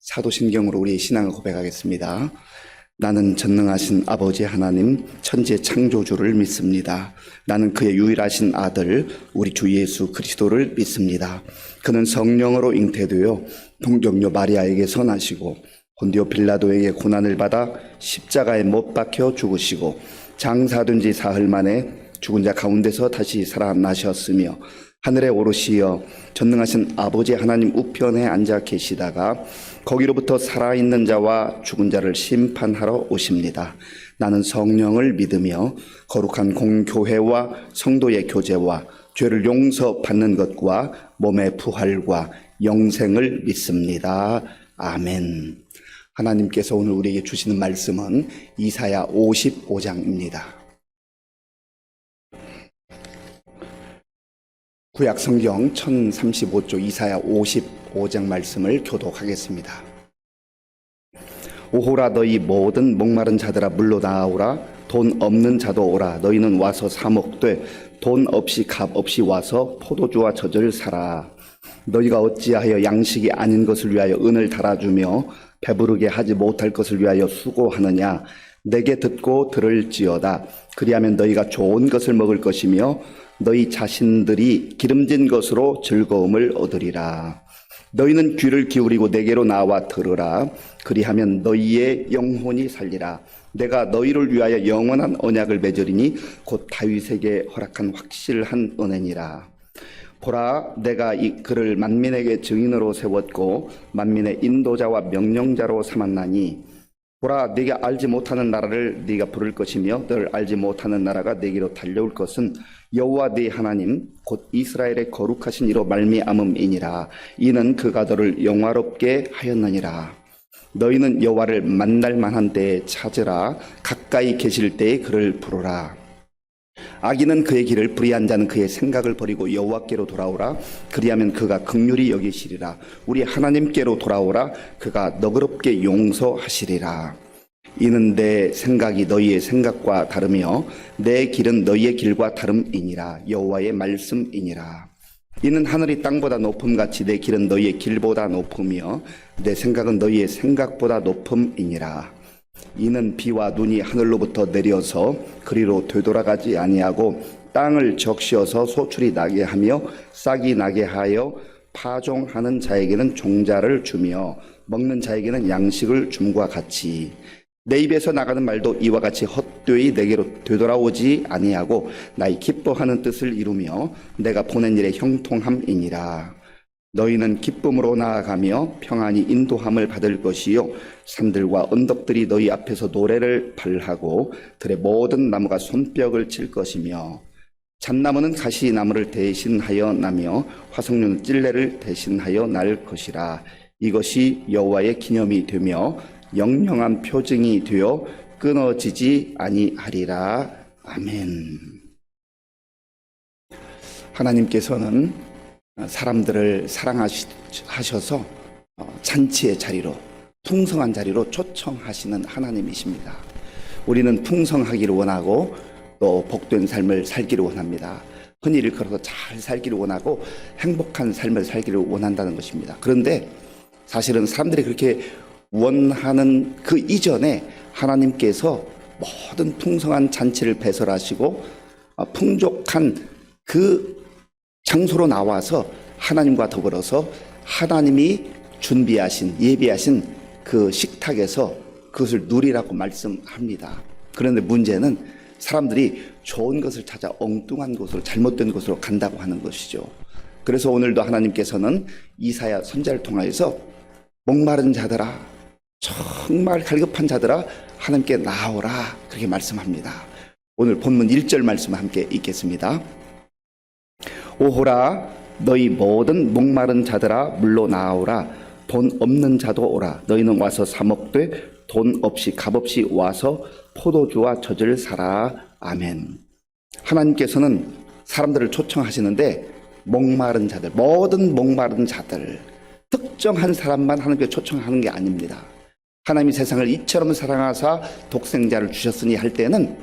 사도신경으로 우리의 신앙을 고백하겠습니다. 나는 전능하신 아버지 하나님 천지의 창조주를 믿습니다. 나는 그의 유일하신 아들 우리 주 예수 그리스도를 믿습니다. 그는 성령으로 잉태되어 동정녀 마리아에게서 나시고 본디오 빌라도에게 고난을 받아 십자가에 못 박혀 죽으시고 장사된 지 사흘 만에 죽은 자 가운데서 다시 살아나셨으며 하늘에 오르시어 전능하신 아버지 하나님 우편에 앉아 계시다가 거기로부터 살아있는 자와 죽은 자를 심판하러 오십니다. 나는 성령을 믿으며 거룩한 공교회와 성도의 교제와 죄를 용서받는 것과 몸의 부활과 영생을 믿습니다. 아멘. 하나님께서 오늘 우리에게 주시는 말씀은 이사야 55장입니다. 구약 성경 1035조 이사야 55장 말씀을 교독하겠습니다. 오호라 너희 모든 목마른 자들아 물러나오라. 돈 없는 자도 오라. 너희는 와서 사 먹되 돈 없이 값 없이 와서 포도주와 젖을 사라. 너희가 어찌하여 양식이 아닌 것을 위하여 은을 달아주며 배부르게 하지 못할 것을 위하여 수고하느냐. 내게 듣고 들을지어다. 그리하면 너희가 좋은 것을 먹을 것이며 너희 자신들이 기름진 것으로 즐거움을 얻으리라. 너희는 귀를 기울이고 내게로 나와 들으라. 그리하면 너희의 영혼이 살리라. 내가 너희를 위하여 영원한 언약을 맺으리니 곧 다윗에게 허락한 확실한 은혜니라. 보라, 내가 이 그를 만민에게 증인으로 세웠고 만민의 인도자와 명령자로 삼았나니 보라, 네가 알지 못하는 나라를 네가 부를 것이며 널 알지 못하는 나라가 네게로 달려올 것은 여호와 네 하나님 곧 이스라엘의 거룩하신 이로 말미암음이니라. 이는 그가 너를 영화롭게 하였느니라. 너희는 여호와를 만날 만한 때에 찾으라. 가까이 계실 때에 그를 부르라. 악인은 그의 길을, 불의한 자는 그의 생각을 버리고 여호와께로 돌아오라. 그리하면 그가 긍휼히 여기시리라. 우리 하나님께로 돌아오라. 그가 너그럽게 용서하시리라. 이는 내 생각이 너희의 생각과 다르며 내 길은 너희의 길과 다름이니라. 여호와의 말씀이니라. 이는 하늘이 땅보다 높음같이 내 길은 너희의 길보다 높으며 내 생각은 너희의 생각보다 높음이니라. 이는 비와 눈이 하늘로부터 내려서 그리로 되돌아가지 아니하고 땅을 적시어서 소출이 나게 하며 싹이 나게 하여 파종하는 자에게는 종자를 주며 먹는 자에게는 양식을 줌과 같이 내 입에서 나가는 말도 이와 같이 헛되이 내게로 되돌아오지 아니하고 나의 기뻐하는 뜻을 이루며 내가 보낸 일의 형통함이니라. 너희는 기쁨으로 나아가며 평안히 인도함을 받을 것이요 산들과 언덕들이 너희 앞에서 노래를 발하고 들의 모든 나무가 손뼉을 칠 것이며 잣나무는 가시나무를 대신하여 나며 화석류는 찔레를 대신하여 날 것이라. 이것이 여호와의 기념이 되며 영영한 표징이 되어 끊어지지 아니하리라. 아멘. 하나님께서는 사람들을 사랑하셔서 잔치의 자리로, 풍성한 자리로 초청하시는 하나님이십니다. 우리는 풍성하기를 원하고 또 복된 삶을 살기를 원합니다. 흔히 일컬어서 잘 살기를 원하고 행복한 삶을 살기를 원한다는 것입니다. 그런데 사실은 사람들이 그렇게 원하는 그 이전에 하나님께서 모든 풍성한 잔치를 배설하시고 풍족한 그 장소로 나와서 하나님과 더불어서 하나님이 준비하신, 예비하신 그 식탁에서 그것을 누리라고 말씀합니다. 그런데 문제는 사람들이 좋은 것을 찾아 엉뚱한 곳으로, 잘못된 곳으로 간다고 하는 것이죠. 그래서 오늘도 하나님께서는 이사야 선지자를 통하여서 목마른 자들아, 정말 갈급한 자들아, 하나님께 나오라, 그렇게 말씀합니다. 오늘 본문 1절 말씀을 함께 읽겠습니다. 오호라 너희 모든 목마른 자들아 물러나오라. 돈 없는 자도 오라. 너희는 와서 사 먹되 돈 없이 값 없이 와서 포도주와 젖을 사라. 아멘. 하나님께서는 사람들을 초청하시는데 목마른 자들, 모든 목마른 자들, 특정한 사람만 하나님께 초청하는 게 아닙니다. 하나님이 세상을 이처럼 사랑하사 독생자를 주셨으니 할 때는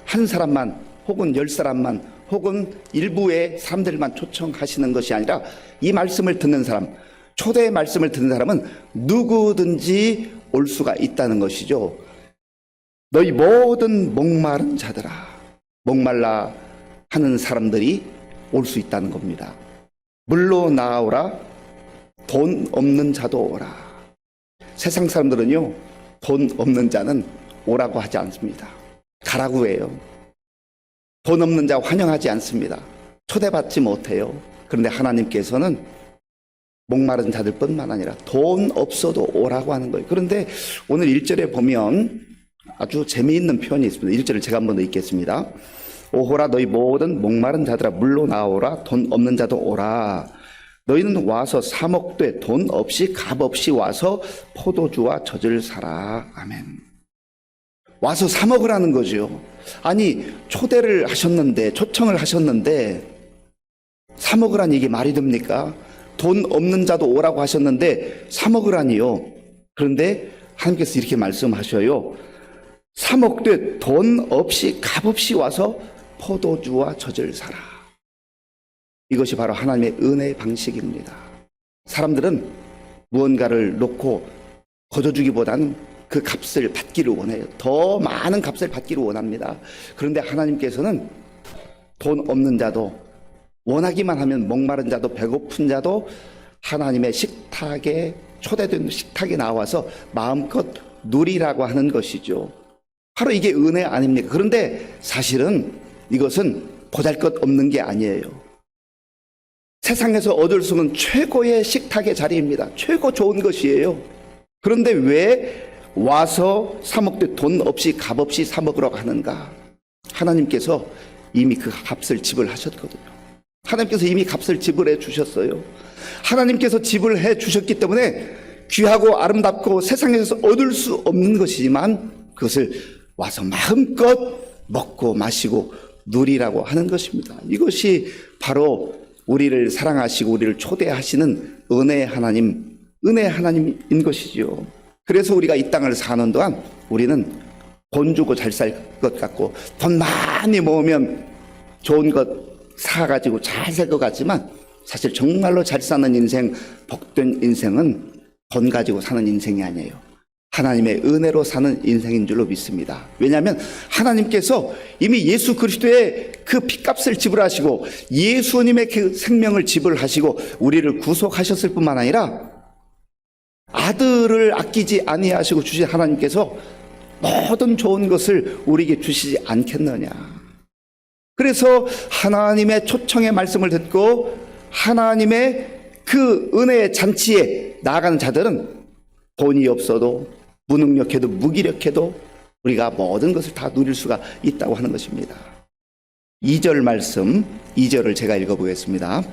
한 사람만 혹은 10사람만 혹은 일부의 사람들만 초청하시는 것이 아니라 이 말씀을 듣는 사람, 초대의 말씀을 듣는 사람은 누구든지 올 수가 있다는 것이죠. 너희 모든 목마른 자들아, 목말라 하는 사람들이 올 수 있다는 겁니다. 물로 나아오라, 돈 없는 자도 오라. 세상 사람들은요, 돈 없는 자는 오라고 하지 않습니다. 가라고 해요. 돈 없는 자 환영하지 않습니다. 초대받지 못해요. 그런데 하나님께서는 목마른 자들뿐만 아니라 돈 없어도 오라고 하는 거예요. 그런데 오늘 1절에 보면 아주 재미있는 표현이 있습니다. 1절을 제가 한번 더 읽겠습니다. 오호라 너희 모든 목마른 자들아 물로 나오라, 돈 없는 자도 오라. 너희는 와서 사 먹되 돈 없이 값 없이 와서 포도주와 젖을 사라. 아멘. 와서 사 먹으라는 거죠. 아니, 초대를 하셨는데, 초청을 하셨는데 사 먹으라니 이게 말이 됩니까? 돈 없는 자도 오라고 하셨는데 사 먹으라니요. 그런데 하나님께서 이렇게 말씀하셔요. 사 먹되 돈 없이 값 없이 와서 포도주와 젖을 사라. 이것이 바로 하나님의 은혜의 방식입니다. 사람들은 무언가를 놓고 거저주기보다는 그 값을 받기를 원해요. 더 많은 값을 받기를 원합니다. 그런데 하나님께서는 돈 없는 자도, 원하기만 하면 목마른 자도, 배고픈 자도 하나님의 식탁에, 초대된 식탁에 나와서 마음껏 누리라고 하는 것이죠. 바로 이게 은혜 아닙니까? 그런데 사실은 이것은 보잘것없는 게 아니에요. 세상에서 얻을 수 있는 최고의 식탁의 자리입니다. 최고 좋은 것이에요. 그런데 왜 와서 사 먹되 돈 없이 값 없이 사 먹으라고 하는가? 하나님께서 이미 그 값을 지불하셨거든요. 하나님께서 이미 값을 지불해 주셨어요. 하나님께서 지불해 주셨기 때문에 귀하고 아름답고 세상에서 얻을 수 없는 것이지만 그것을 와서 마음껏 먹고 마시고 누리라고 하는 것입니다. 이것이 바로 우리를 사랑하시고 우리를 초대하시는 은혜의 하나님인 것이죠. 그래서 우리가 이 땅을 사는 동안 우리는 돈 주고 잘 살 것 같고 돈 많이 모으면 좋은 것 사가지고 잘 살 것 같지만 사실 정말로 잘 사는 인생, 복된 인생은 돈 가지고 사는 인생이 아니에요. 하나님의 은혜로 사는 인생인 줄로 믿습니다. 왜냐하면 하나님께서 이미 예수 그리스도의 그 핏값을 지불하시고 예수님의 그 생명을 지불하시고 우리를 구속하셨을 뿐만 아니라 아들을 아끼지 아니하시고 주신 하나님께서 모든 좋은 것을 우리에게 주시지 않겠느냐. 그래서 하나님의 초청의 말씀을 듣고 하나님의 그 은혜의 잔치에 나아가는 자들은 돈이 없어도 무능력해도 무기력해도 우리가 모든 것을 다 누릴 수가 있다고 하는 것입니다. 2절 말씀, 2절을 제가 읽어보겠습니다.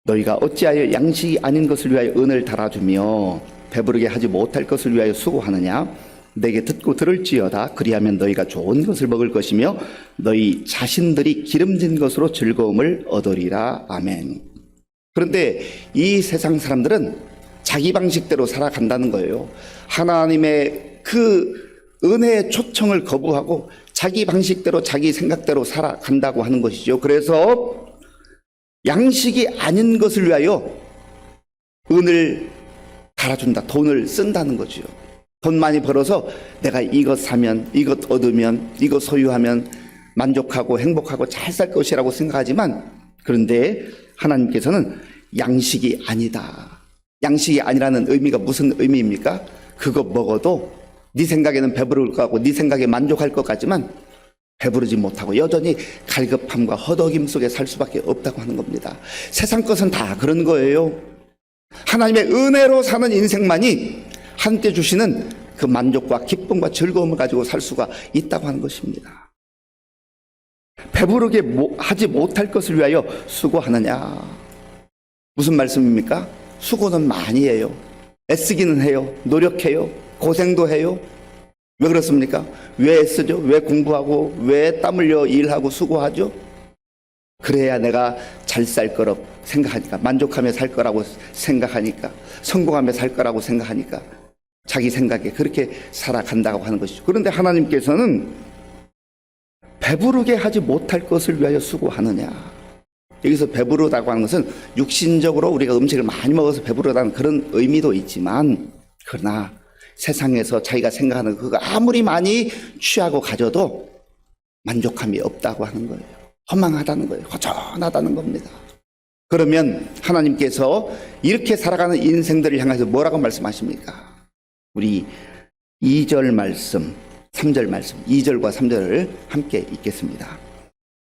너희가 어찌하여 양식이 아닌 것을 위하여 은을 달아주며 배부르게 하지 못할 것을 위하여 수고하느냐? 내게 듣고 들을지어다. 그리하면 너희가 좋은 것을 먹을 것이며 너희 자신들이 기름진 것으로 즐거움을 얻으리라. 아멘. 그런데 이 세상 사람들은 자기 방식대로 살아간다는 거예요. 하나님의 그 은혜의 초청을 거부하고 자기 방식대로 자기 생각대로 살아간다고 하는 것이죠. 그래서 양식이 아닌 것을 위하여 은을 달아준다. 돈을 쓴다는 거죠. 돈 많이 벌어서 내가 이것 사면, 이것 얻으면, 이것 소유하면 만족하고 행복하고 잘 살 것이라고 생각하지만 그런데 하나님께서는 양식이 아니다. 양식이 아니라는 의미가 무슨 의미입니까? 그거 먹어도 네 생각에는 배부를 것 같고 네 생각에 만족할 것 같지만 배부르지 못하고 여전히 갈급함과 허덕임 속에 살 수밖에 없다고 하는 겁니다. 세상 것은 다 그런 거예요. 하나님의 은혜로 사는 인생만이 한때 주시는 그 만족과 기쁨과 즐거움을 가지고 살 수가 있다고 하는 것입니다. 배부르게 하지 못할 것을 위하여 수고하느냐. 무슨 말씀입니까? 수고는 많이 해요. 애쓰기는 해요. 노력해요. 고생도 해요. 왜 그렇습니까? 왜 애쓰죠? 왜 공부하고 왜 땀 흘려 일하고 수고하죠? 그래야 내가 잘 살 거라고 생각하니까, 만족하며 살 거라고 생각하니까, 성공하며 살 거라고 생각하니까 자기 생각에 그렇게 살아간다고 하는 것이죠. 그런데 하나님께서는 배부르게 하지 못할 것을 위하여 수고하느냐. 여기서 배부르다고 하는 것은 육신적으로 우리가 음식을 많이 먹어서 배부르다는 그런 의미도 있지만, 그러나 세상에서 자기가 생각하는 그거 아무리 많이 취하고 가져도 만족함이 없다고 하는 거예요. 허망하다는 거예요. 허전하다는 겁니다. 그러면 하나님께서 이렇게 살아가는 인생들을 향해서 뭐라고 말씀하십니까? 우리 2절 말씀, 3절 말씀, 2절과 3절을 함께 읽겠습니다.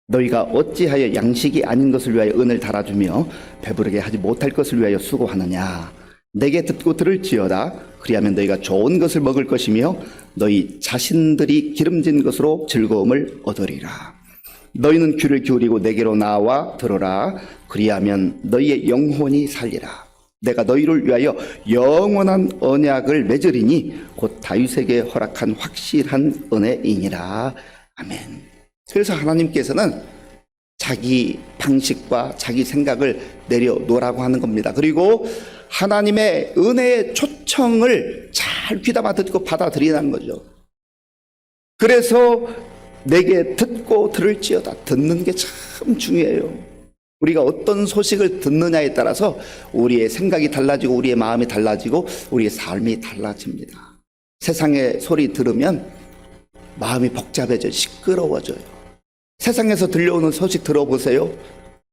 너희가 어찌하여 양식이 아닌 것을 위하여 은을 달아주며 배부르게 하지 못할 것을 위하여 수고하느냐? 내게 듣고 들을지어다. 그리하면 너희가 좋은 것을 먹을 것이며 너희 자신들이 기름진 것으로 즐거움을 얻으리라. 너희는 귀를 기울이고 내게로 나와 들어라. 그리하면 너희의 영혼이 살리라. 내가 너희를 위하여 영원한 언약을 맺으리니 곧 다윗에게 허락한 확실한 은혜이니라. 아멘. 그래서 하나님께서는 자기 방식과 자기 생각을 내려놓으라고 하는 겁니다. 그리고 하나님의 은혜의 초청을 잘 귀담아 듣고 받아들이라는 거죠. 그래서 내게 듣고 들을지어다. 듣는 게 참 중요해요. 우리가 어떤 소식을 듣느냐에 따라서 우리의 생각이 달라지고 우리의 마음이 달라지고 우리의 삶이 달라집니다. 세상의 소리 들으면 마음이 복잡해져요. 시끄러워져요. 세상에서 들려오는 소식 들어보세요.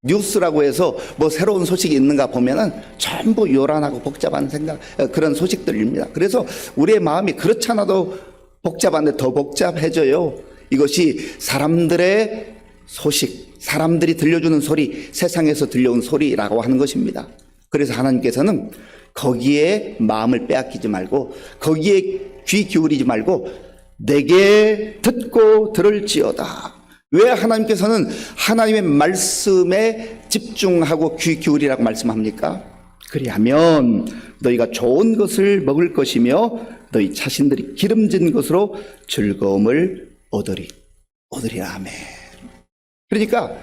뉴스라고 해서 뭐 새로운 소식이 있는가 보면은 전부 요란하고 복잡한 생각, 그런 소식들입니다. 그래서 우리의 마음이 그렇잖아도 복잡한데 더 복잡해져요. 이것이 사람들의 소식, 사람들이 들려주는 소리, 세상에서 들려온 소리라고 하는 것입니다. 그래서 하나님께서는 거기에 마음을 빼앗기지 말고 거기에 귀 기울이지 말고 내게 듣고 들을지어다. 왜 하나님께서는 하나님의 말씀에 집중하고 귀 기울이라고 말씀합니까? 그리하면 너희가 좋은 것을 먹을 것이며 너희 자신들이 기름진 것으로 즐거움을 얻으리라. 아멘. 그러니까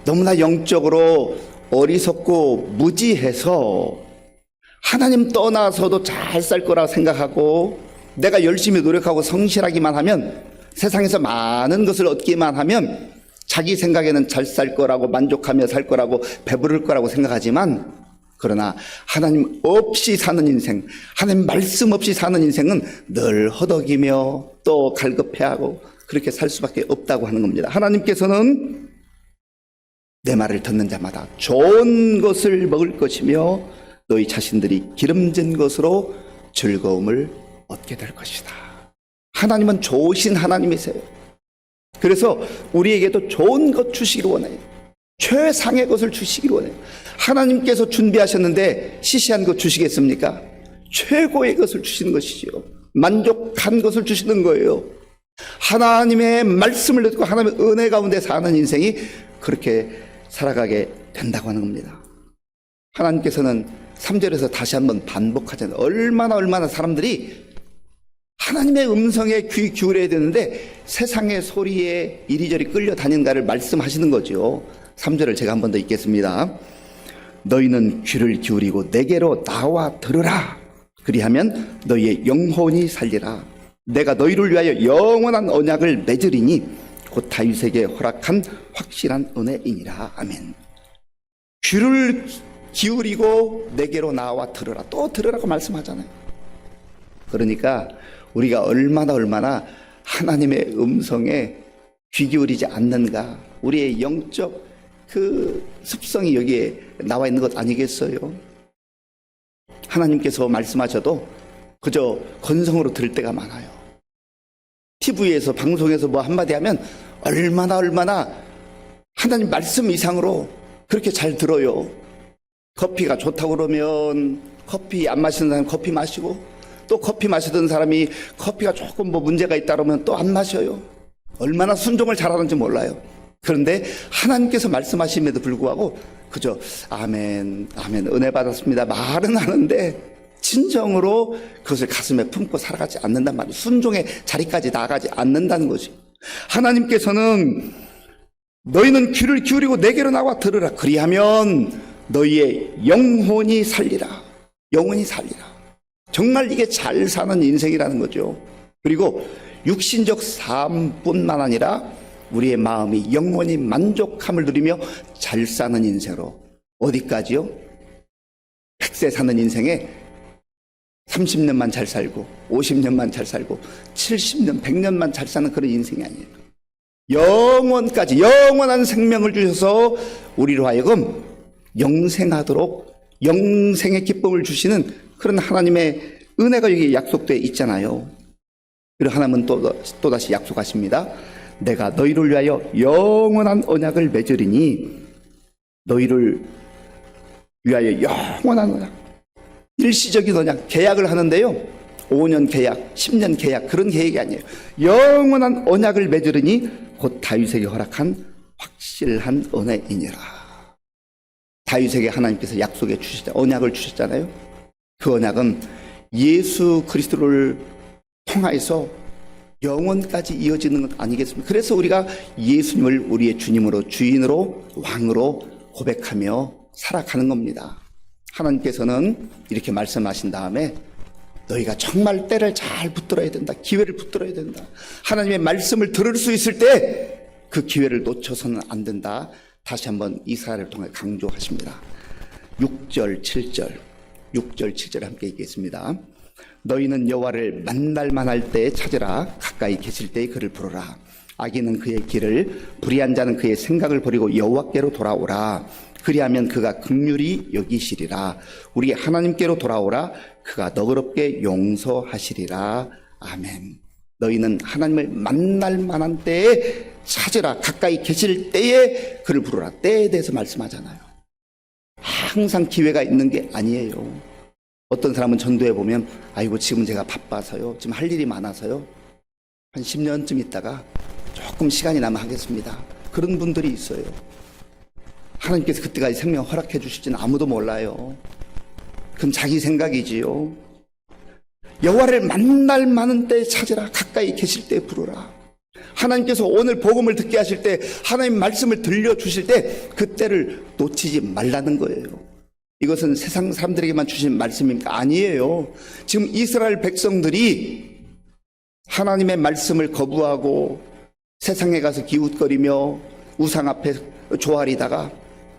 너무나 영적으로 어리석고 무지해서 하나님 떠나서도 잘 살 거라 생각하고 내가 열심히 노력하고 성실하기만 하면 세상에서 많은 것을 얻기만 하면 자기 생각에는 잘 살 거라고 만족하며 살 거라고 배부를 거라고 생각하지만, 그러나 하나님 없이 사는 인생, 하나님 말씀 없이 사는 인생은 늘 허덕이며 또 갈급해하고 그렇게 살 수밖에 없다고 하는 겁니다. 하나님께서는 내 말을 듣는 자마다 좋은 것을 먹을 것이며 너희 자신들이 기름진 것으로 즐거움을 얻게 될 것이다. 하나님은 좋으신 하나님이세요. 그래서 우리에게도 좋은 것 주시기를 원해요. 최상의 것을 주시기를 원해요. 하나님께서 준비하셨는데 시시한 것 주시겠습니까? 최고의 것을 주시는 것이지요. 만족한 것을 주시는 거예요. 하나님의 말씀을 듣고 하나님의 은혜 가운데 사는 인생이 그렇게 살아가게 된다고 하는 겁니다. 하나님께서는 3절에서 다시 한번 반복하잖아요. 얼마나 사람들이 하나님의 음성에 귀 기울여야 되는데 세상의 소리에 이리저리 끌려다닌가를 말씀하시는 거죠. 3절을 제가 한 번 더 읽겠습니다. 너희는 귀를 기울이고 내게로 나와 들으라. 그리하면 너희의 영혼이 살리라. 내가 너희를 위하여 영원한 언약을 맺으리니 곧 다윗에게 허락한 확실한 은혜이니라. 아멘. 귀를 기울이고 내게로 나와 들으라. 또 들으라고 말씀하잖아요. 그러니까 우리가 얼마나 하나님의 음성에 귀 기울이지 않는가, 우리의 영적 그 습성이 여기에 나와 있는 것 아니겠어요? 하나님께서 말씀하셔도 그저 건성으로 들을 때가 많아요. TV에서 방송에서 뭐 한마디 하면 얼마나 하나님 말씀 이상으로 그렇게 잘 들어요. 커피가 좋다고 그러면 커피 안 마시는 사람 커피 마시고, 또 커피 마시던 사람이 커피가 조금 뭐 문제가 있다 그러면 또 안 마셔요. 얼마나 순종을 잘하는지 몰라요. 그런데 하나님께서 말씀하심에도 불구하고 그저 아멘 은혜 받았습니다 말은 하는데 진정으로 그것을 가슴에 품고 살아가지 않는단 말이에요. 순종의 자리까지 나아가지 않는다는 거죠. 하나님께서는 너희는 귀를 기울이고 내게로 나와 들으라. 그리하면 너희의 영혼이 살리라. 영혼이 살리라. 정말 이게 잘 사는 인생이라는 거죠. 그리고 육신적 삶뿐만 아니라 우리의 마음이 영원히 만족함을 누리며 잘 사는 인생으로, 어디까지요? 100세 사는 인생에 30년만 잘 살고 50년만 잘 살고 70년 100년만 잘 사는 그런 인생이 아니에요. 영원까지 영원한 생명을 주셔서 우리로 하여금 영생하도록 영생의 기쁨을 주시는 그런 하나님의 은혜가 여기 약속되어 있잖아요. 그리고 하나님은 또다시 약속하십니다. 내가 너희를 위하여 영원한 언약을 맺으리니, 너희를 위하여 영원한 언약, 일시적인 언약, 계약을 하는데요, 5년 계약, 10년 계약, 그런 계획이 아니에요. 영원한 언약을 맺으리니 곧 다윗에게 허락한 확실한 은혜이니라. 다윗에게 하나님께서 약속해 주셨잖아요. 언약을 주셨잖아요. 그 언약은 예수 그리스도를 통하여서 영원까지 이어지는 것 아니겠습니까? 그래서 우리가 예수님을 우리의 주님으로, 주인으로, 왕으로 고백하며 살아가는 겁니다. 하나님께서는 이렇게 말씀하신 다음에 너희가 정말 때를 잘 붙들어야 된다. 기회를 붙들어야 된다. 하나님의 말씀을 들을 수 있을 때 그 기회를 놓쳐서는 안 된다. 다시 한번 이사야를 통해 강조하십니다. 6절 7절 함께 읽겠습니다. 너희는 여호와를 만날 만할 때에 찾으라. 가까이 계실 때에 그를 부르라. 악인은 그의 길을, 불의한 자는 그의 생각을 버리고 여호와께로 돌아오라. 그리하면 그가 긍휼히 여기시리라. 우리 하나님께로 돌아오라. 그가 너그럽게 용서하시리라. 아멘. 너희는 하나님을 만날 만한 때에 찾으라. 가까이 계실 때에 그를 부르라. 때에 대해서 말씀하잖아요. 항상 기회가 있는 게 아니에요. 어떤 사람은 전도해 보면 아이고 지금 제가 바빠서요, 지금 할 일이 많아서요, 한 10년쯤 있다가 조금 시간이 나면 하겠습니다. 그런 분들이 있어요. 하나님께서 그때까지 생명 허락해 주실지는 아무도 몰라요. 그건 자기 생각이지요. 여호와를 만날 만한 때에 찾으라. 가까이 계실 때에 부르라. 하나님께서 오늘 복음을 듣게 하실 때, 하나님 말씀을 들려주실 때 그때를 놓치지 말라는 거예요. 이것은 세상 사람들에게만 주신 말씀입니까? 아니에요. 지금 이스라엘 백성들이 하나님의 말씀을 거부하고 세상에 가서 기웃거리며 우상 앞에 조아리다가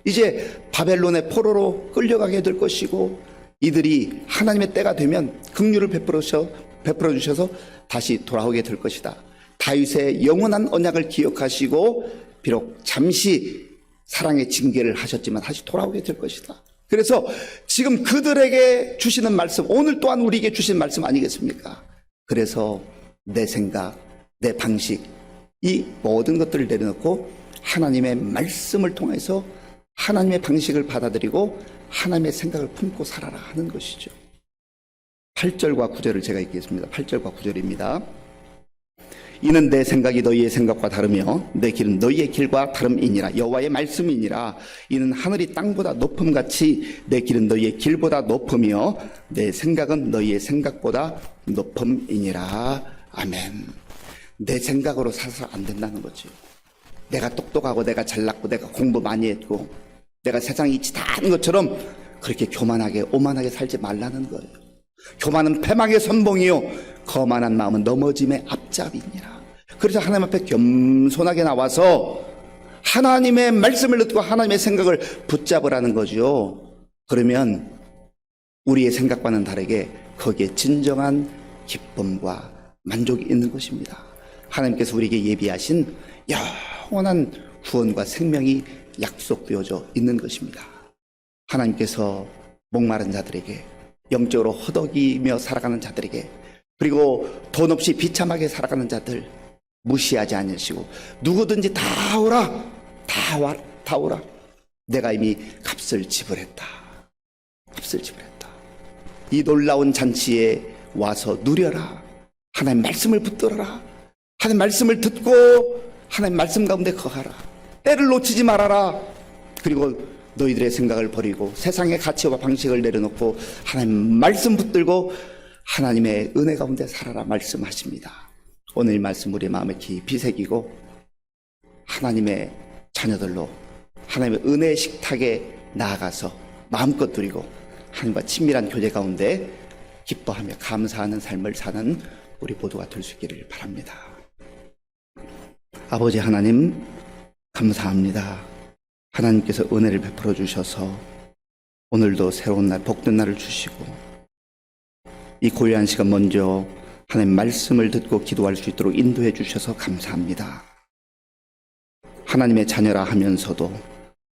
이제 바벨론의 포로로 끌려가게 될 것이고, 이들이 하나님의 때가 되면 긍휼을 베풀어 주셔서 다시 돌아오게 될 것이다. 다윗의 영원한 언약을 기억하시고 비록 잠시 사랑의 징계를 하셨지만 다시 돌아오게 될 것이다. 그래서 지금 그들에게 주시는 말씀, 오늘 또한 우리에게 주신 말씀 아니겠습니까? 그래서 내 생각, 내 방식, 이 모든 것들을 내려놓고 하나님의 말씀을 통해서 하나님의 방식을 받아들이고 하나님의 생각을 품고 살아라 하는 것이죠. 8절과 9절을 제가 읽겠습니다. 8절과 9절입니다. 이는 내 생각이 너희의 생각과 다르며 내 길은 너희의 길과 다름이니라. 여호와의 말씀이니라. 이는 하늘이 땅보다 높음같이 내 길은 너희의 길보다 높으며 내 생각은 너희의 생각보다 높음이니라. 아멘. 내 생각으로 살아서 안 된다는 거죠. 내가 똑똑하고 내가 잘났고 내가 공부 많이 했고 내가 세상이 이치 다 아는 것처럼 그렇게 교만하게 오만하게 살지 말라는 거예요. 교만은 패망의 선봉이요 거만한 마음은 넘어짐의 앞잡이니라. 그래서 하나님 앞에 겸손하게 나와서 하나님의 말씀을 듣고 하나님의 생각을 붙잡으라는 거죠. 그러면 우리의 생각과는 다르게 거기에 진정한 기쁨과 만족이 있는 것입니다. 하나님께서 우리에게 예비하신 영원한 구원과 생명이 약속되어져 있는 것입니다. 하나님께서 목마른 자들에게, 영적으로 허덕이며 살아가는 자들에게, 그리고 돈 없이 비참하게 살아가는 자들 무시하지 않으시고 누구든지 다 오라, 다 오라. 내가 이미 값을 지불했다. 이 놀라운 잔치에 와서 누려라. 하나님 말씀을 붙들어라. 하나님 말씀을 듣고 하나님 말씀 가운데 거하라. 때를 놓치지 말아라. 그리고 너희들의 생각을 버리고 세상의 가치와 방식을 내려놓고 하나님 말씀 붙들고 하나님의 은혜 가운데 살아라 말씀하십니다. 오늘 이 말씀 우리의 마음에 깊이 새기고 하나님의 자녀들로 하나님의 은혜의 식탁에 나아가서 마음껏 누리고 하나님과 친밀한 교제 가운데 기뻐하며 감사하는 삶을 사는 우리 모두가 될 수 있기를 바랍니다. 아버지 하나님 감사합니다. 하나님께서 은혜를 베풀어 주셔서 오늘도 새로운 날, 복된 날을 주시고 이 고요한 시간 먼저 하나님 말씀을 듣고 기도할 수 있도록 인도해 주셔서 감사합니다. 하나님의 자녀라 하면서도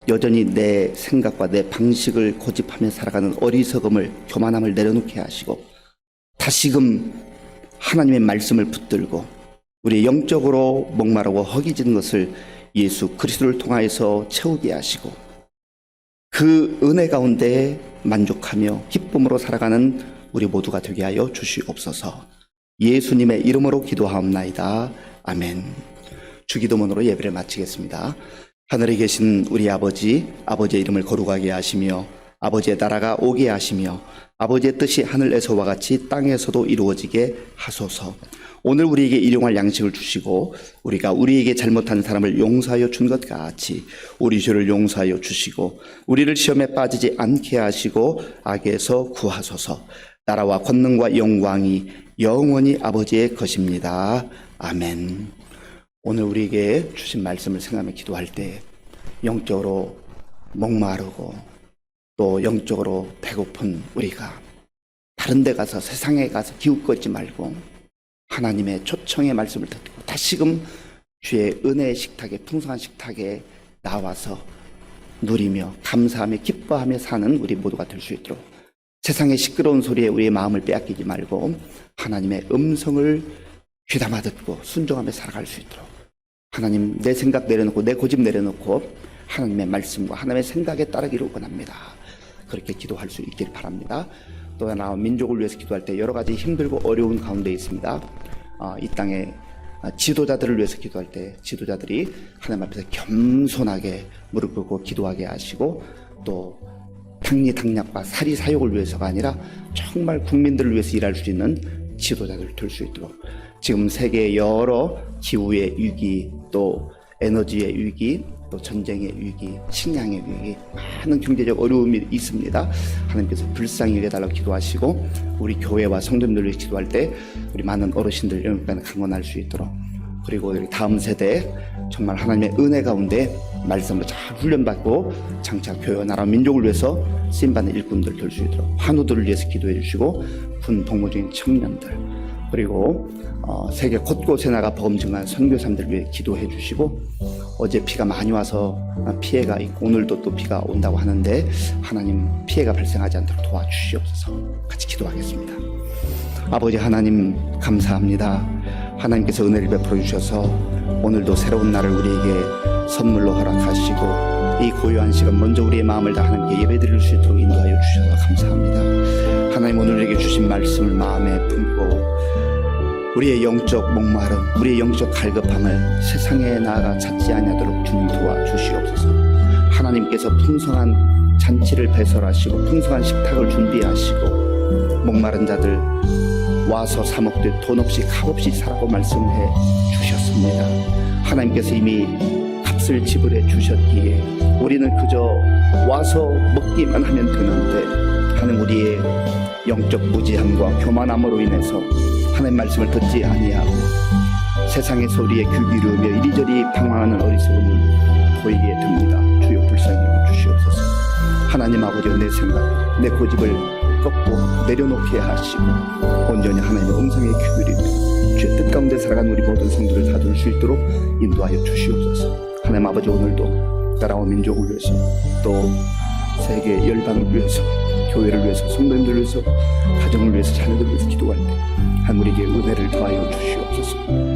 여전히 내 생각과 내 방식을 고집하며 살아가는 어리석음을, 교만함을 내려놓게 하시고 다시금 하나님의 말씀을 붙들고 우리 영적으로 목마르고 허기진 것을 예수 그리스도를 통하여서 채우게 하시고 그 은혜 가운데 만족하며 기쁨으로 살아가는 우리 모두가 되게 하여 주시옵소서. 예수님의 이름으로 기도하옵나이다. 아멘. 주기도문으로 예배를 마치겠습니다. 하늘에 계신 우리 아버지, 아버지의 이름을 거룩하게 하시며 아버지의 나라가 오게 하시며 아버지의 뜻이 하늘에서와 같이 땅에서도 이루어지게 하소서. 오늘 우리에게 일용할 양식을 주시고 우리가 우리에게 잘못한 사람을 용서하여 준 것 같이 우리 죄를 용서하여 주시고 우리를 시험에 빠지지 않게 하시고 악에서 구하소서. 나라와 권능과 영광이 영원히 아버지의 것입니다. 아멘. 오늘 우리에게 주신 말씀을 생각하며 기도할 때 영적으로 목마르고 또 영적으로 배고픈 우리가 다른 데 가서 세상에 가서 기웃거리지 말고 하나님의 초청의 말씀을 듣고 다시금 주의 은혜의 식탁에, 풍성한 식탁에 나와서 누리며 감사하며 기뻐하며 사는 우리 모두가 될 수 있도록 세상의 시끄러운 소리에 우리의 마음을 빼앗기지 말고 하나님의 음성을 귀담아 듣고 순종하며 살아갈 수 있도록 하나님, 내 생각 내려놓고 내 고집 내려놓고 하나님의 말씀과 하나님의 생각에 따르기를 원합니다. 그렇게 기도할 수 있길 바랍니다. 또 하나 민족을 위해서 기도할 때 여러 가지 힘들고 어려운 가운데 있습니다. 이 땅의 지도자들을 위해서 기도할 때 지도자들이 하나님 앞에서 겸손하게 무릎 꿇고 기도하게 하시고 또 탕리탕략과 사리사욕을 위해서가 아니라 정말 국민들을 위해서 일할 수 있는 지도자들 될 수 있도록 지금 세계의 여러 기후의 위기 또 에너지의 위기 또 전쟁의 위기, 식량의 위기, 많은 경제적 어려움이 있습니다. 하나님께서 불쌍히 여겨달라고 기도하시고 우리 교회와 성도님들을 기도할 때 우리 많은 어르신들 영육간에 강건할 수 있도록 그리고 우리 다음 세대 정말 하나님의 은혜 가운데 말씀으로 잘 훈련받고 장차 교회와 나라 민족을 위해서 쓰임받는 일꾼들 될 수 있도록 환우들을 위해서 기도해 주시고 군 복무 중인 청년들 그리고 세계 곳곳에 나가 복음 증거하는 선교사님들 위해 기도해 주시고 어제 비가 많이 와서 피해가 있고 오늘도 또 비가 온다고 하는데 하나님 피해가 발생하지 않도록 도와주시옵소서. 같이 기도하겠습니다. 아버지 하나님 감사합니다. 하나님께서 은혜를 베풀어 주셔서 오늘도 새로운 날을 우리에게 선물로 허락하시고 이 고요한 시간 먼저 우리의 마음을 다 하나님께 예배드릴 수 있도록 인도하여 주셔서 감사합니다. 하나님 오늘 우리에게 주신 말씀을 마음에 품고 우리의 영적 목마름, 우리의 영적 갈급함을 세상에 나아가 찾지 아니하도록 주님 도와주시옵소서. 하나님께서 풍성한 잔치를 배설하시고 풍성한 식탁을 준비하시고 목마른 자들 와서 사 먹되 돈 없이 값 없이 사라고 말씀해 주셨습니다. 하나님께서 이미 값을 지불해 주셨기에 우리는 그저 와서 먹기만 하면 되는데 하는 우리의 영적 무지함과 교만함으로 인해서 하나님의 말씀을 듣지 아니하고 세상에서 우리의 귀 기울이며 이리저리 방황하는 어리석음이 보이게 됩니다. 주여 불쌍히 여겨주시옵소서. 하나님 아버지의 내 생각, 내 고집을 꺾고 내려놓게 하시고 온전히 하나님의 음성에 귀 기울이며 주의 뜻 가운데 살아가는 우리 모든 성도를 다둘 수 있도록 인도하여 주시옵소서. 하나님 아버지 오늘도 따라온 민족을 위해서 또 세계 열방을 위해서 교회를 위해서 성도님들을 위해서 가정을 위해서 자녀들을 위해서 기도할 때 하나님 우리에게 은혜를 더하여 주시옵소서.